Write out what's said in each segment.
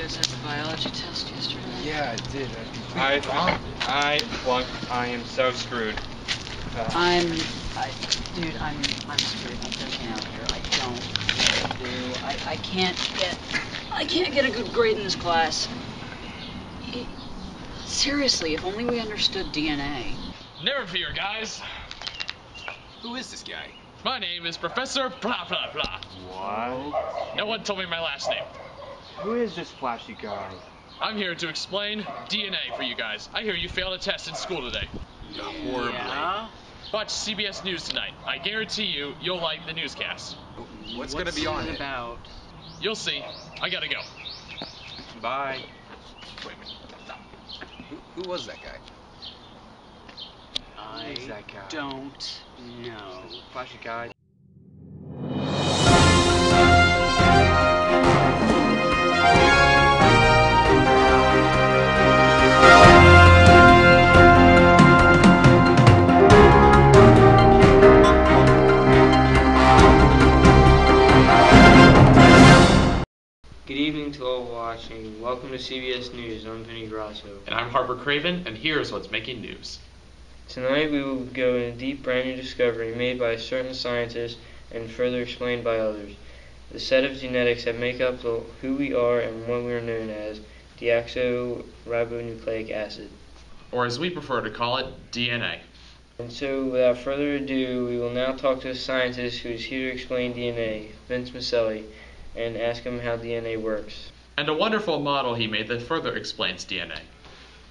guys had the biology test yesterday? Yeah, I did. I flunked. I am so screwed. Dude, I'm screwed. I'm freaking out here. I don't know what to do. I can't get a good grade in this class. Seriously, if only we understood DNA. Never fear, guys. Who is this guy? My name is Professor blah blah blah. What? No one told me my last name. Who is this flashy guy? I'm here to explain DNA for you guys. I hear you failed a test in school today. Horribly. Yeah? Watch CBS News tonight. I guarantee you'll like the newscast. What's gonna be on it? About? You'll see. I gotta go. Bye. Wait a minute. Who was that guy? I is that guy? don't know. Flashy guy. Good evening to all watching. Welcome to CBS News. I'm Vinny Grasso. And I'm Harper Craven, and here's what's making news. Tonight we will go in a deep brand new discovery made by certain scientists and further explained by others. The set of genetics that make up who we are and what we are known as deoxyribonucleic acid. Or as we prefer to call it, DNA. And so without further ado, we will now talk to a scientist who is here to explain DNA, Vince Maselli, and ask him how DNA works. And a wonderful model he made that further explains DNA.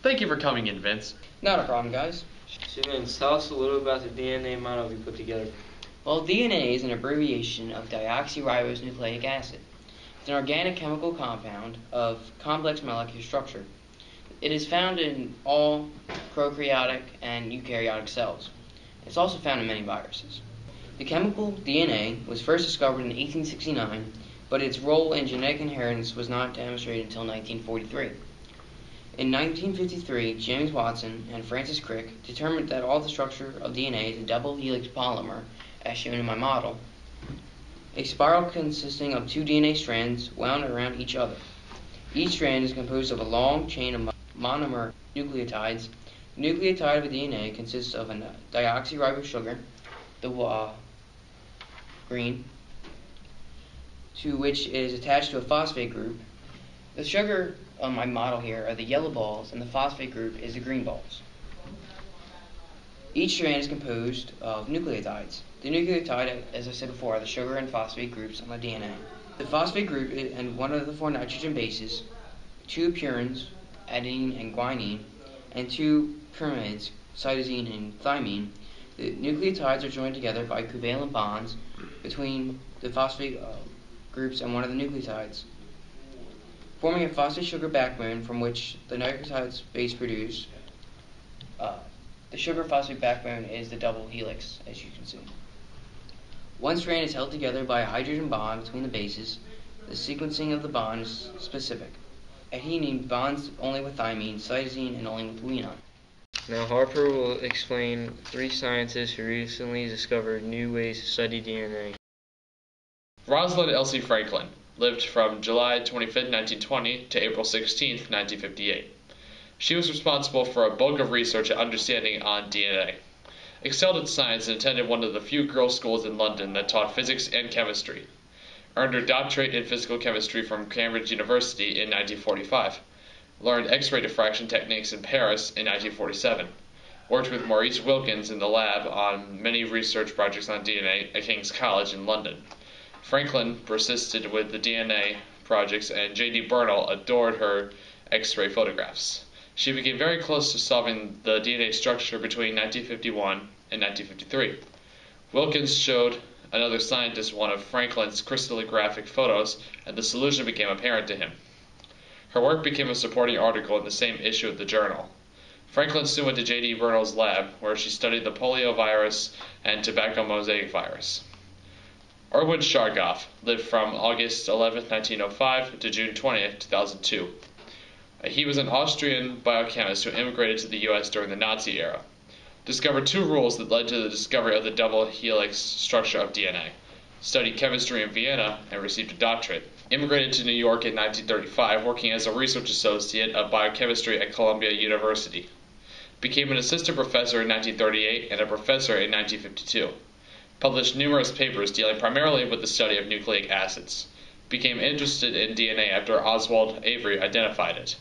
Thank you for coming in, Vince. Not a problem, guys. So Vince, tell us a little about the DNA model we put together. Well, DNA is an abbreviation of deoxyribonucleic acid. It's an organic chemical compound of complex molecular structure. It is found in all prokaryotic and eukaryotic cells. It's also found in many viruses. The chemical DNA was first discovered in 1869, but its role in genetic inheritance was not demonstrated until 1943. In 1953, James Watson and Francis Crick determined that all the structure of DNA is a double helix polymer, as shown in my model. A spiral consisting of two DNA strands wound around each other. Each strand is composed of a long chain of monomer nucleotides. The nucleotide of a DNA consists of a deoxyribose sugar, the green, to which is attached to a phosphate group. The sugar on my model here are the yellow balls, and the phosphate group is the green balls. Each strand is composed of nucleotides. The nucleotide, as I said before, are the sugar and phosphate groups on the DNA. The phosphate group and one of the four nitrogen bases, two purines, adenine and guanine, and two pyrimids, cytosine and thymine. The nucleotides are joined together by covalent bonds between the phosphate groups and one of the nucleotides, forming a phosphate sugar backbone from which the nucleotides base produce. The sugar phosphate backbone is the double helix, as you can see. One strand is held together by a hydrogen bond between the bases. The sequencing of the bond is specific. Adenine bonds only with thymine, cytosine, and only with guanine. Now Harper will explain three scientists who recently discovered new ways to study DNA. Rosalind Elsie Franklin lived from July 25, 1920 to April 16, 1958. She was responsible for a bulk of research and understanding on DNA. Excelled in science and attended one of the few girls' schools in London that taught physics and chemistry. Earned her doctorate in physical chemistry from Cambridge University in 1945. Learned X-ray diffraction techniques in Paris in 1947. Worked with Maurice Wilkins in the lab on many research projects on DNA at King's College in London. Franklin persisted with the DNA projects, and J.D. Bernal adored her X-ray photographs. She became very close to solving the DNA structure between 1951 and 1953. Wilkins showed another scientist one of Franklin's crystallographic photos, and the solution became apparent to him. Her work became a supporting article in the same issue of the journal. Franklin soon went to J.D. Bernal's lab, where she studied the polio virus and tobacco mosaic virus. Erwin Chargaff lived from August 11, 1905 to June 20, 2002. He was an Austrian biochemist who immigrated to the U.S. during the Nazi era. Discovered two rules that led to the discovery of the double helix structure of DNA. Studied chemistry in Vienna and received a doctorate. Immigrated to New York in 1935, working as a research associate of biochemistry at Columbia University. Became an assistant professor in 1938 and a professor in 1952. Published numerous papers dealing primarily with the study of nucleic acids. Became interested in DNA after Oswald Avery identified it.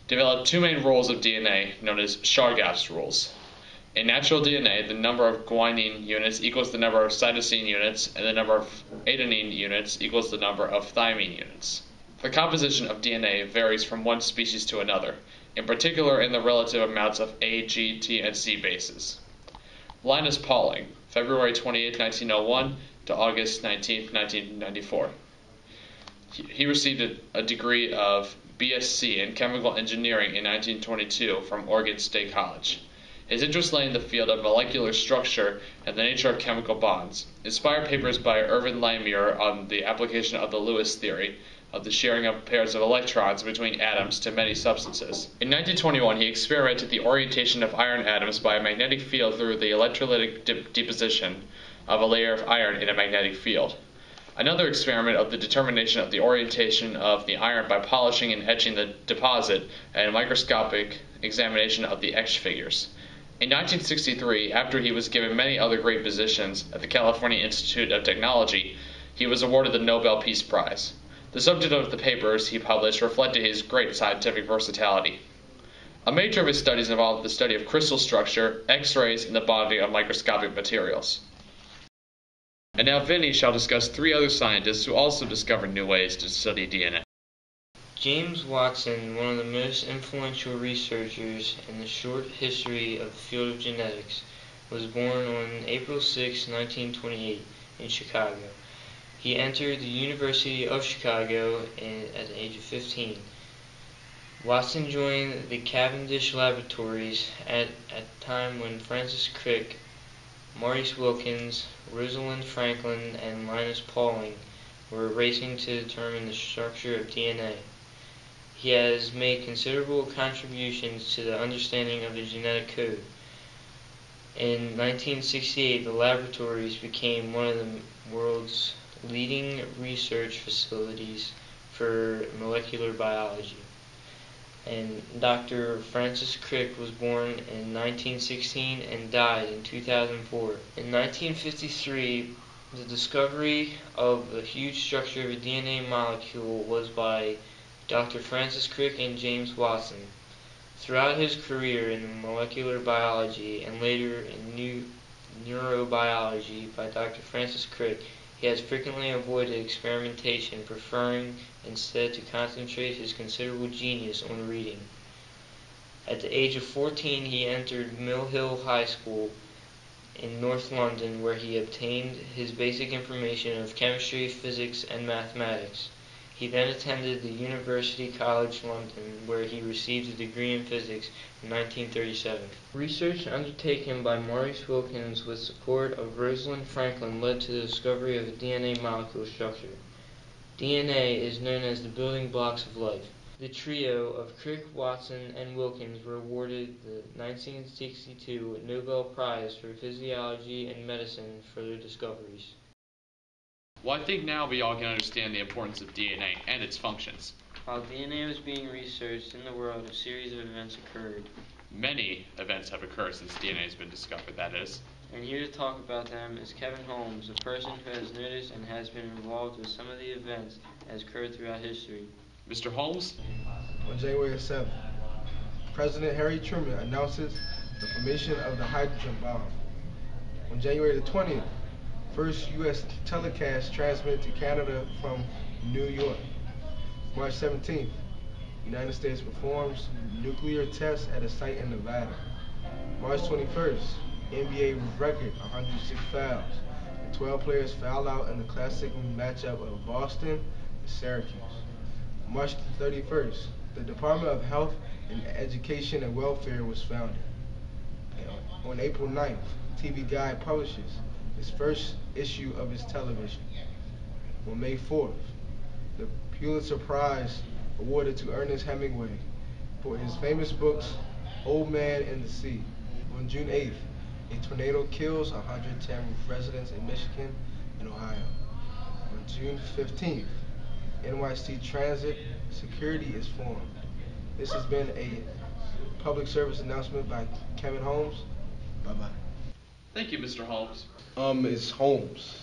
Developed two main rules of DNA known as Chargaff's rules. In natural DNA, the number of guanine units equals the number of cytosine units, and the number of adenine units equals the number of thymine units. The composition of DNA varies from one species to another, in particular in the relative amounts of A, G, T, and C bases. Linus Pauling, February 28, 1901 to August 19, 1994. He received a degree of BSc in Chemical Engineering in 1922 from Oregon State College. His interest lay in the field of molecular structure and the nature of chemical bonds. Inspired papers by Irvin Lamier on the application of the Lewis theory of the sharing of pairs of electrons between atoms to many substances. In 1921, he experimented the orientation of iron atoms by a magnetic field through the electrolytic deposition of a layer of iron in a magnetic field. Another experiment of the determination of the orientation of the iron by polishing and etching the deposit and a microscopic examination of the etched figures. In 1963, after he was given many other great positions at the California Institute of Technology, he was awarded the Nobel Peace Prize. The subject of the papers he published reflected his great scientific versatility. A major of his studies involved the study of crystal structure, X-rays, and the bonding of microscopic materials. And now Vinny shall discuss three other scientists who also discovered new ways to study DNA. James Watson, one of the most influential researchers in the short history of the field of genetics, was born on April 6, 1928, in Chicago. He entered the University of Chicago at the age of 15. Watson joined the Cavendish laboratories at a time when Francis Crick, Maurice Wilkins, Rosalind Franklin, and Linus Pauling were racing to determine the structure of DNA. He has made considerable contributions to the understanding of the genetic code. In 1968, the laboratories became one of the world's leading research facilities for molecular biology. And Dr. Francis Crick was born in 1916 and died in 2004. In 1953, the discovery of the huge structure of a DNA molecule was by Dr. Francis Crick and James Watson. Throughout his career in molecular biology and later in neurobiology by Dr. Francis Crick, he has frequently avoided experimentation, preferring instead to concentrate his considerable genius on reading. At the age of 14, he entered Mill Hill High School in North London, where he obtained his basic information of chemistry, physics, and mathematics. He then attended the University College London, where he received a degree in physics in 1937. Research undertaken by Maurice Wilkins with support of Rosalind Franklin led to the discovery of a DNA molecule structure. DNA is known as the building blocks of life. The trio of Crick, Watson, and Wilkins were awarded the 1962 Nobel Prize for Physiology and Medicine for their discoveries. Well, I think now we all can understand the importance of DNA and its functions. While DNA was being researched in the world, a series of events occurred. Many events have occurred since DNA has been discovered, that is. And here to talk about them is Kevin Holmes, a person who has noticed and has been involved with some of the events that has occurred throughout history. Mr. Holmes? On January 7th, President Harry Truman announces the formation of the hydrogen bomb. On January the 20th, first U.S. telecast transmitted to Canada from New York. March 17th, United States performs nuclear tests at a site in Nevada. March 21st, NBA record 106 fouls. And 12 players fouled out in the classic matchup of Boston and Syracuse. March 31st, the Department of Health and Education and Welfare was founded. And on April 9th, TV Guide publishes its first issue of its television. On May 4th, the Pulitzer Prize awarded to Ernest Hemingway for his famous books Old Man and the Sea. On June 8th, a tornado kills 110 residents in Michigan and Ohio. On June 15th, NYC Transit Security is formed. This has been a public service announcement by Kevin Holmes. Bye-bye. Thank you, Mr. Holmes. It's Holmes.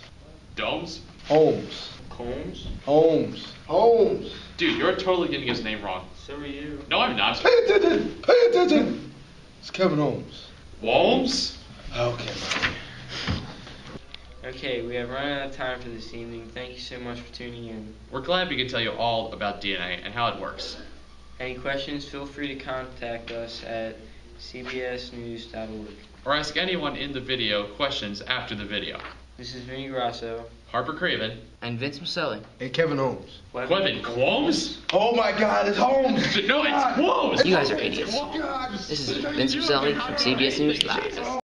Domes? Holmes. Combs? Holmes. Holmes. Dude, you're totally getting his name wrong. So are you. No, I'm not. Pay attention. Pay attention. It's Kevin Holmes. Holmes? Okay. Okay, we have run out of time for this evening. Thank you so much for tuning in. We're glad we can tell you all about DNA and how it works. Any questions, feel free to contact us at cbsnews.org. Or ask anyone in the video questions after the video. This is Vinny Grasso. Harper Craven. And Vince Maselli. And Kevin Holmes. Quevin Quomes? Oh my God, it's Holmes. No, it's Quomes! You guys are idiots. This is Vince Maselli from CBS News Live.